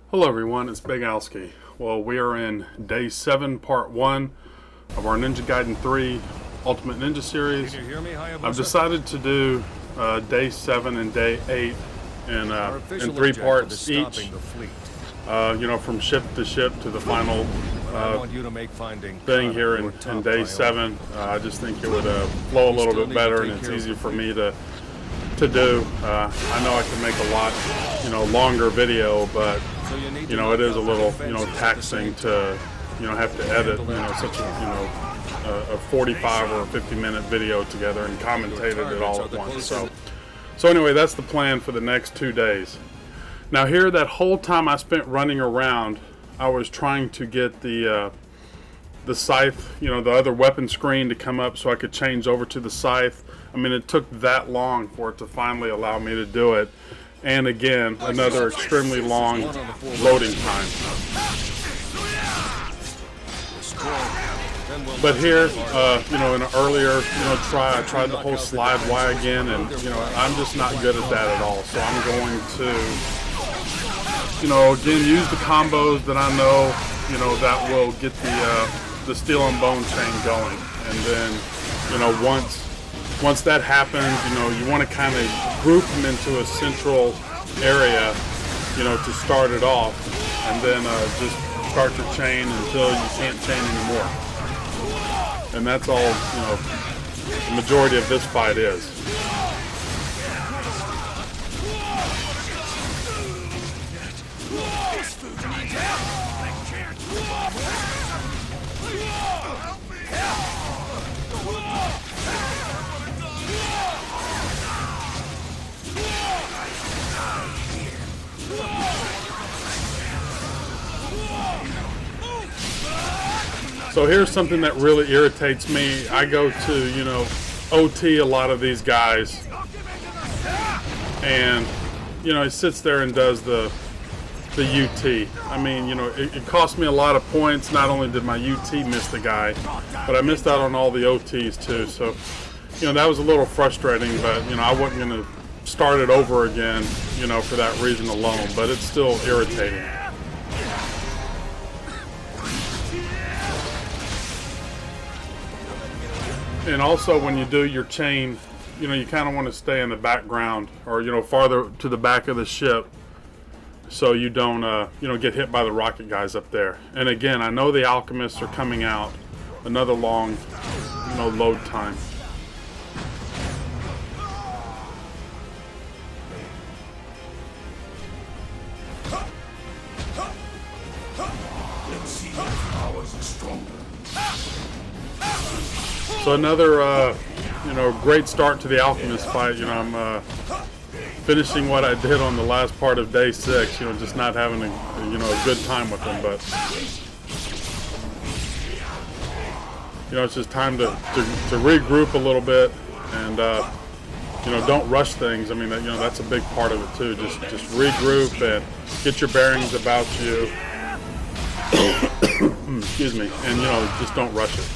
Hello everyone, it's Big Alski. Well, we are in day 7, part 1 of our Ninja Gaiden 3 Ultimate Ninja series. Can you hear me, Hayabusa? I've decided to do day 7 and day 8 in 3 parts each. From ship to ship to the final thing here in day 7. I just think it would flow a little bit better, and it's easier for me to do. I know I can make a lot, longer video, but it is a little, taxing to, have to edit, such a 45 or 50-minute video together and commentate it all at once. So anyway, that's the plan for the next 2 days. Now here, that whole time I spent running around, I was trying to get the scythe, the other weapon screen to come up so I could change over to the scythe. I mean, it took that long for it to finally allow me to do it. And again, another extremely long loading time. But here, in an earlier, try, I tried the whole slide Y again, and, I'm just not good at that at all. So I'm going to, again, use the combos that I know, that will get the steel and bone chain going. And then, once that happens, you want to kind of group them into a central area, to start it off, and then just start to chain until you can't chain anymore. And that's all, the majority of this fight is. So here's something that really irritates me. I go to, OT a lot of these guys, and, he sits there and does the UT. I mean, it cost me a lot of points. Not only did my UT miss the guy, but I missed out on all the OTs too. So, that was a little frustrating, but, I wasn't going to start it over again, for that reason alone, but it's still irritating. And also, when you do your chain, you kind of want to stay in the background, or, farther to the back of the ship, so you don't, get hit by the rocket guys up there. And again, I know the alchemists are coming out. Another long, load time. So another, great start to the alchemist fight. I'm finishing what I did on the last part of day 6. Just not having a good time with them, but it's just time to regroup a little bit, and don't rush things. I mean, that's a big part of it too. Just regroup and get your bearings about you. Excuse me, and just don't rush it.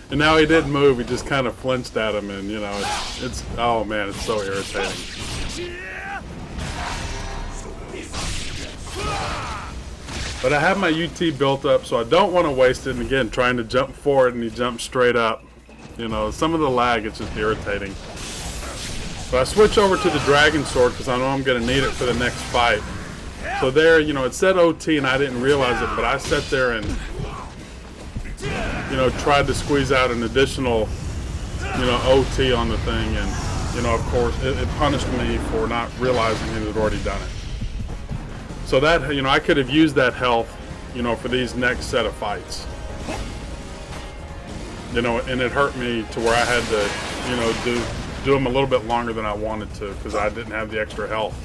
And now he didn't move, he just kind of flinched at him, and it's oh man, it's so irritating. But I have my UT built up, so I don't want to waste it. And again, trying to jump forward and he jumps straight up. Some of the lag, it's just irritating. But I switch over to the dragon sword because I know I'm going to need it for the next fight. So there, it said OT and I didn't realize it, but I sat there and tried to squeeze out an additional, OT on the thing, and, of course, it punished me for not realizing it had already done it. So that, I could have used that health, for these next set of fights. And it hurt me to where I had to, do them a little bit longer than I wanted to, because I didn't have the extra health.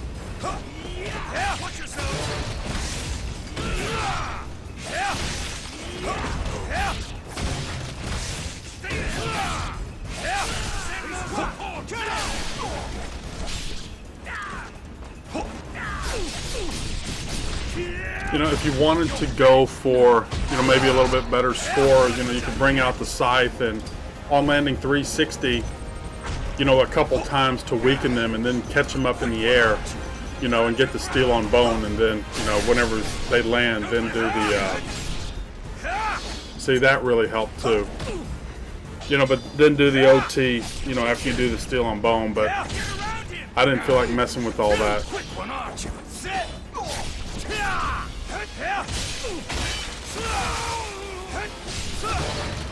If you wanted to go for, maybe a little bit better score, you could bring out the scythe and, on landing 360, you know, a couple times to weaken them, and then catch them up in the air, you know, and get the steel on bone, and then, you know, whenever they land, then do the, see, that really helped too. You know, but then do the OT, you know, after you do the steel on bone, but I didn't feel like messing with all that.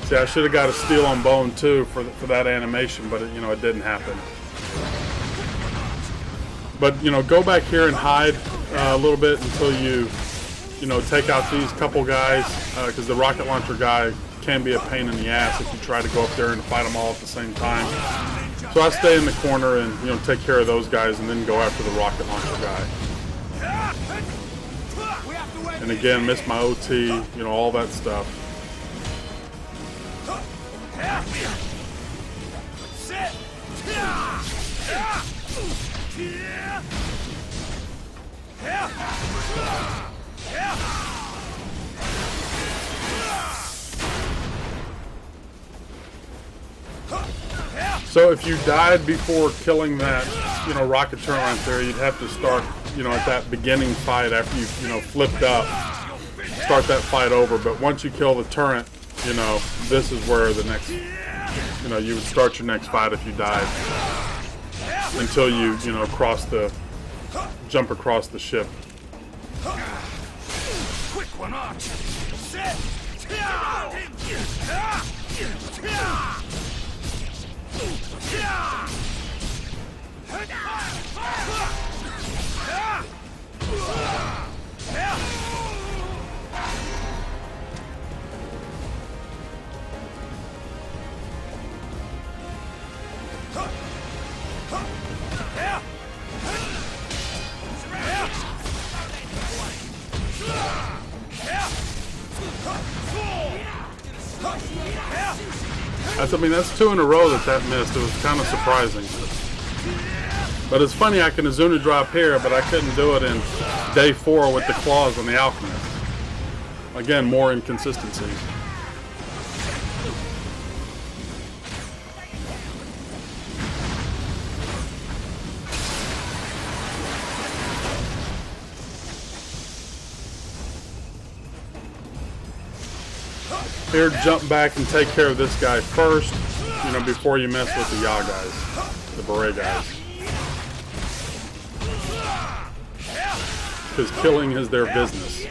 See, I should have got a steel on bone too for that animation, but it, you know, it didn't happen. But, you know, go back here and hide a little bit until you know, take out these couple guys, because the rocket launcher guy can be a pain in the ass if you try to go up there and fight them all at the same time. So I stay in the corner and, you know, take care of those guys, and then go after the rocket launcher guy. And again, miss my OT, you know, all that stuff. So if you died before killing that, you know, rocket turret right there, you'd have to start, you know, at that beginning fight after you've, you know, flipped up, start that fight over. But once you kill the turret, you know, this is where the next, you know, you would start your next fight if you died, until you know, jump across the ship. Quick one, Arch. Set. I mean, that's 2 in a row that missed. It was kind of surprising. But it's funny, I can Azuna drop here, but I couldn't do it in day 4 with the claws on the Alchemist. Again, more inconsistencies. Here, jump back and take care of this guy first, you know, before you mess with the Ya guys, the beret guys. Because killing is their business.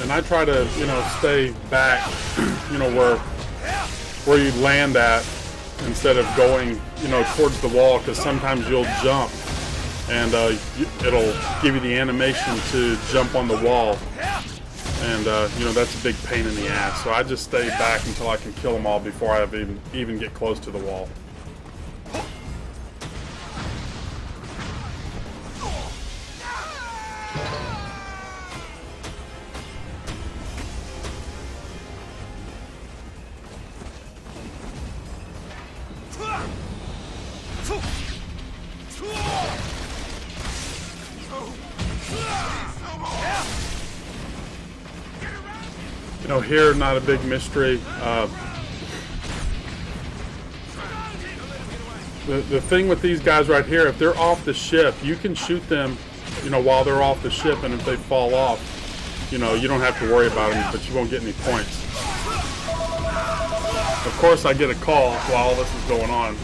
And I try to, you know, stay back, you know, where you land at, instead of going, you know, towards the wall, because sometimes you'll jump and it'll give you the animation to jump on the wall, and you know, that's a big pain in the ass. So I just stay back until I can kill them all before I even get close to the wall. You know, here, not a big mystery. The thing with these guys right here, if they're off the ship, you can shoot them, you know, while they're off the ship, and if they fall off, you know, you don't have to worry about them, but you won't get any points. Of course, I get a call while all this is going on.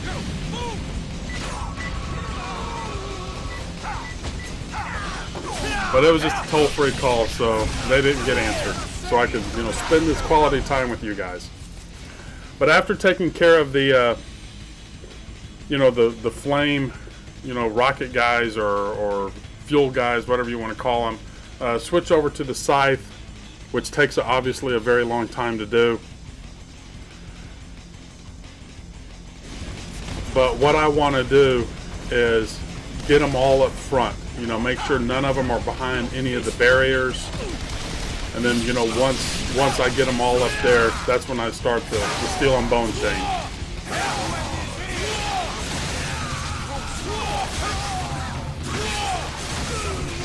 But it was just a toll-free call, so they didn't get answered. So I could, you know, spend this quality time with you guys. But after taking care of the, you know, the flame, you know, rocket guys or fuel guys, whatever you want to call them, switch over to the scythe, which takes obviously a very long time to do. But what I want to do is get them all up front. You know, make sure none of them are behind any of the barriers. And then, you know, once I get them all up there, that's when I start the steel and bone chain.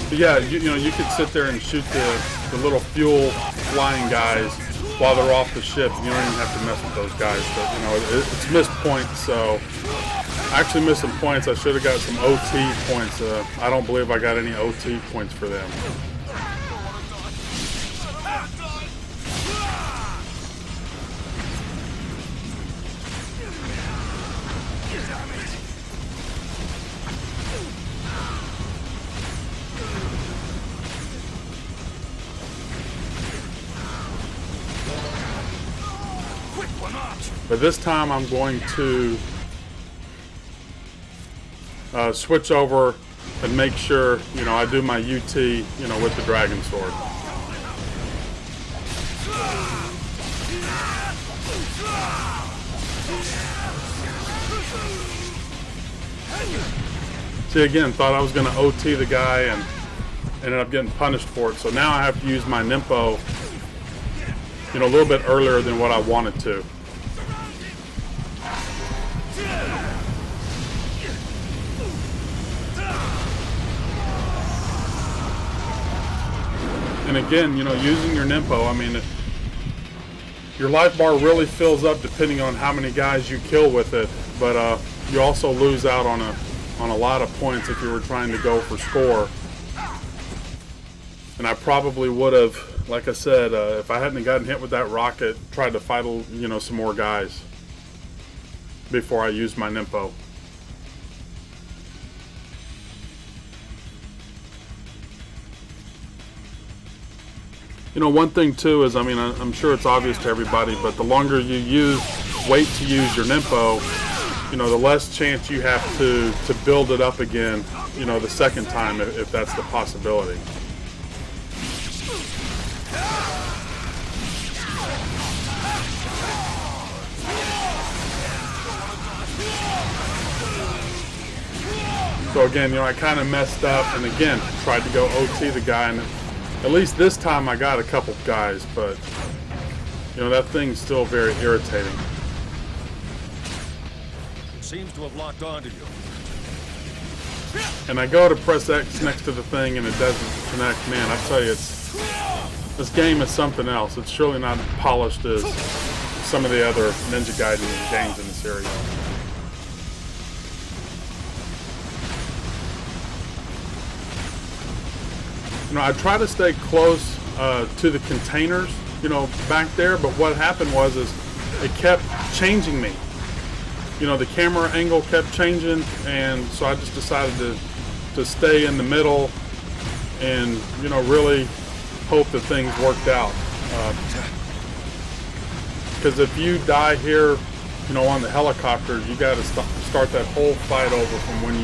But yeah, you know, you could sit there and shoot the little fuel flying guys while they're off the ship. You don't even have to mess with those guys. But you know, it's missed points. So actually missed some points. I should have got some OT points. I don't believe I got any OT points for them. But this time I'm going to switch over and make sure, you know, I do my UT, you know, with the dragon sword. See, again, thought I was going to OT the guy and ended up getting punished for it. So now I have to use my Nimpo, you know, a little bit earlier than what I wanted to. And again, you know, using your Nimpo, I mean, your life bar really fills up depending on how many guys you kill with it. But you also lose out on a lot of points if you were trying to go for score. And I probably would have, like I said, if I hadn't gotten hit with that rocket, tried to fight, you know, some more guys before I used my Nimpo. You know, one thing too is, I mean, I'm sure it's obvious to everybody, but the longer you wait to use your Nimpo, you know, the less chance you have to build it up again, you know, the second time, if that's the possibility. So again, you know, I kind of messed up and again tried to go OT the guy, and at least this time I got a couple guys, but you know, that thing's still very irritating. It seems to have locked onto you. And I go to press X next to the thing and it doesn't connect. Man, I tell you, this game is something else. It's surely not polished as some of the other Ninja Gaiden games in the series. You know, I try to stay close to the containers, you know, back there, but what happened was it kept changing me. You know, the camera angle kept changing, and so I just decided to stay in the middle and, you know, really hope that things worked out. Because if you die here, you know, on the helicopters, you got to start that whole fight over from when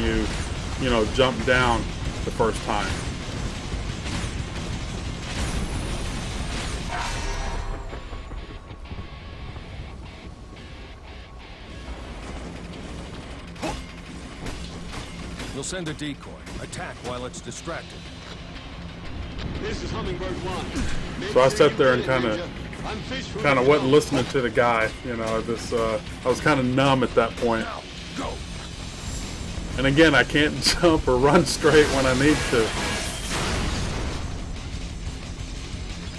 you know, jump down the first time. You'll send a decoy. Attack while it's distracted. This is Hummingbird 1. So I sat there and kind of wasn't listening to the guy. You know, I was kind of numb at that point. Now, go. And again, I can't jump or run straight when I need to.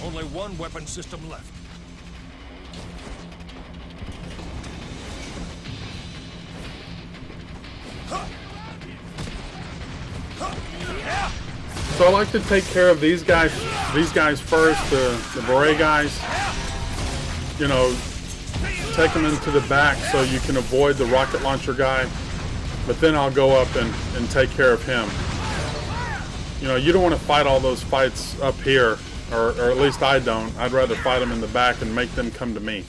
Only one weapon system left. So I like to take care of these guys first, the beret guys. You know, take them into the back so you can avoid the rocket launcher guy. But then I'll go up and take care of him. You know, you don't want to fight all those fights up here, or at least I don't. I'd rather fight them in the back and make them come to me.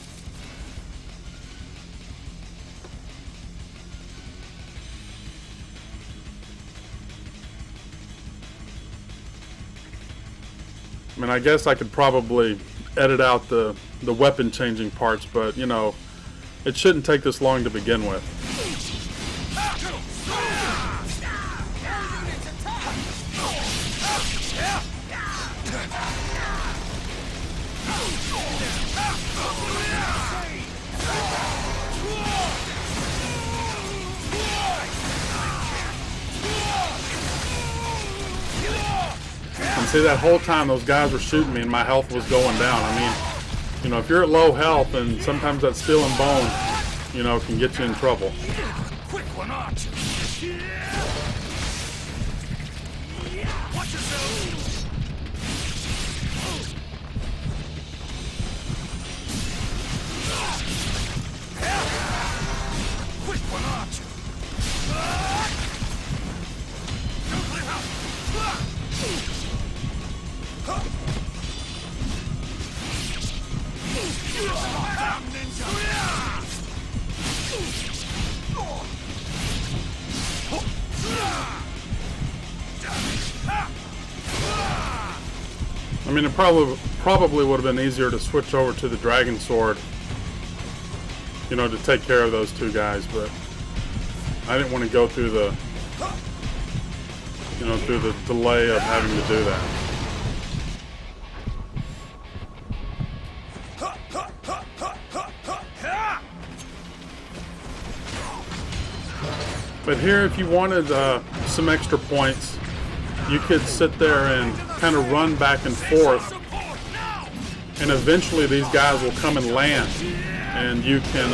I mean, I guess I could probably edit out the weapon changing parts, but you know, it shouldn't take this long to begin with. see, that whole time those guys were shooting me and my health was going down. I mean, you know, if you're at low health, and sometimes that steel and bone, you know, can get you in trouble. Quick one, Archer. Watch yourself. Quick one, Archer. I mean, it probably would have been easier to switch over to the Dragon Sword, you know, to take care of those two guys, but I didn't want to go through the, you know, through the delay of having to do that. But here, if you wanted some extra points, you could sit there and kind of run back and forth, and eventually these guys will come and land, and you can,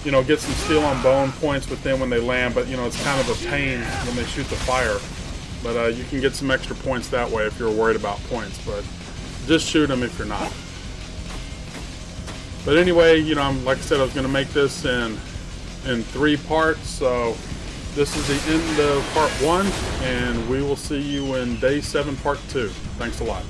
you know, get some steel on bone points with them when they land. But you know, it's kind of a pain when they shoot the fire. But you can get some extra points that way if you're worried about points. But just shoot them if you're not. But anyway, you know, like I said, I was going to make this in 3 parts. So this is the end of part 1, and we will see you in day 7, part 2. Thanks a lot.